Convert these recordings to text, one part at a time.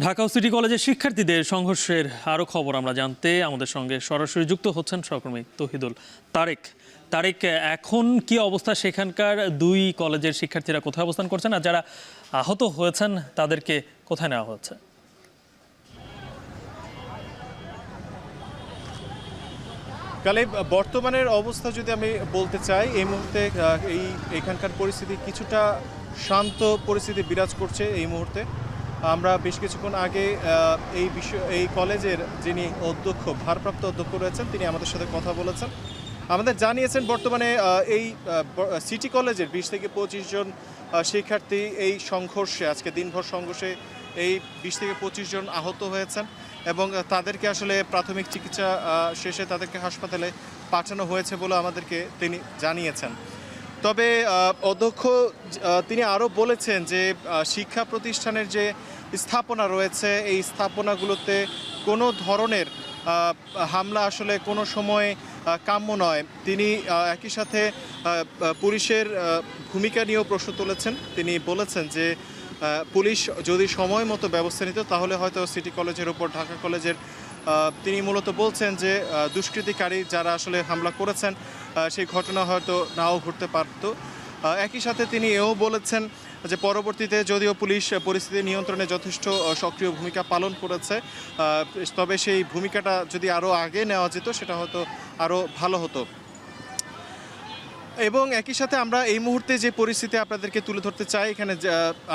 Dhaka city কলেজের শিক্ষার্থীদের সংঘর্ষের আরও খবর আমরা জানতে আমাদের সঙ্গে সরাসরি যুক্ত হচ্ছেন সহকর্মী তৌহিদুল তারেক। তারেক, এখন কি অবস্থা সেখানকার? দুই কলেজের শিক্ষার্থীরা কোথায় অবস্থান করছেন, আর যারা আহত হয়েছেন তাদেরকে কোথায় নেওয়া হচ্ছে? কালেব, বর্তমানের অবস্থা যদি আমি বলতে চাই, এই মুহূর্তে এখানকার পরিস্থিতি কিছুটা শান্ত পরিস্থিতি বিরাজ করছে এই মুহূর্তে। আমরা বেশ কিছুক্ষণ আগে এই কলেজের যিনি ভারপ্রাপ্ত অধ্যক্ষ রয়েছেন, তিনি আমাদের সাথে কথা বলেছেন। আমাদের জানিয়েছেন বর্তমানে এই সিটি কলেজের 20 থেকে 25 জন শিক্ষার্থী এই সংঘর্ষে, আজকে দিনভর সংঘর্ষে এই 20 থেকে 25 জন আহত হয়েছেন এবং তাদেরকে আসলে প্রাথমিক চিকিৎসা শেষে তাদেরকে হাসপাতালে পাঠানো হয়েছে বলে আমাদেরকে তিনি জানিয়েছেন। তবে অধ্যক্ষ তিনি আরও বলেছেন যে শিক্ষা প্রতিষ্ঠানের যে স্থাপনা রয়েছে, এই স্থাপনাগুলোতে কোনো ধরনের হামলা আসলে কোনো সময় কাম্য নয়। তিনি একই সাথে পুলিশের ভূমিকা নিয়েও প্রশ্ন তুলেছেন। তিনি বলেছেন যে পুলিশ যদি সময় মতো ব্যবস্থা নিত তাহলে হয়তো সিটি কলেজের উপর ঢাকা কলেজের তিনি মূলত বলছেন যে দুষ্কৃতিকারী যারা আসলে হামলা করেছেন সেই ঘটনা হয়তো নাও ঘটতে পারত। একই সাথে তিনি এও বলেছেন যে পরবর্তীতে যদিও পুলিশ পরিস্থিতি নিয়ন্ত্রণে যথেষ্ট সক্রিয় ভূমিকা পালন করেছে, তবে সেই ভূমিকাটা যদি আরও আগে নেওয়া যেত সেটা হয়তো আরও ভালো হতো। এবং একই সাথে আমরা এই মুহূর্তে যে পরিস্থিতি আপনাদেরকে তুলে ধরতে চাই, এখানে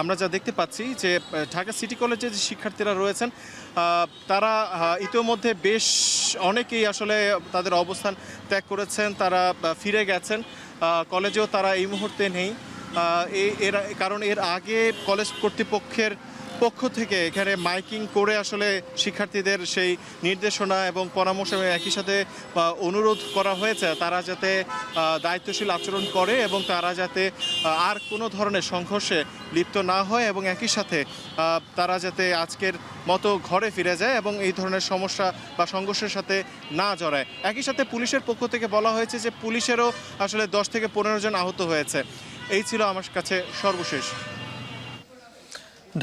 আমরা যা দেখতে পাচ্ছি যে ঢাকা সিটি কলেজে যে শিক্ষার্থীরা রয়েছেন তারা ইতিমধ্যে বেশ অনেকেই আসলে তাদের অবস্থান ত্যাগ করেছেন, তারা ফিরে গেছেন। কলেজেও তারা এই মুহূর্তে নেই। কারণ এর আগে কলেজ কর্তৃপক্ষের পক্ষ থেকে এখানে মাইকিং করে আসলে শিক্ষার্থীদের সেই নির্দেশনা এবং পরামর্শ একই সাথে অনুরোধ করা হয়েছে তারা যাতে দায়িত্বশীল আচরণ করে এবং তারা যাতে আর কোনো ধরনের সংঘর্ষে লিপ্ত না হয় এবং একই সাথে তারা যাতে আজকের মতো ঘরে ফিরে যায় এবং এই ধরনের সমস্যা বা সংঘর্ষের সাথে না জড়ায়। একই সাথে পুলিশের পক্ষ থেকে বলা হয়েছে যে পুলিশেরও আসলে 10 থেকে 15 জন আহত হয়েছে। এই ছিল আমার কাছে সর্বশেষ।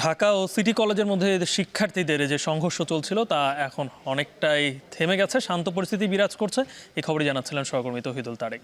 ঢাকা ও সিটি কলেজের মধ্যে শিক্ষার্থীদের যে সংঘর্ষ চলছিল তা এখন অনেকটাই থেমে গেছে, শান্ত পরিস্থিতি বিরাজ করছে। এই খবরই জানাচ্ছিলেন সহকর্মী তৌহিদুল তারেক।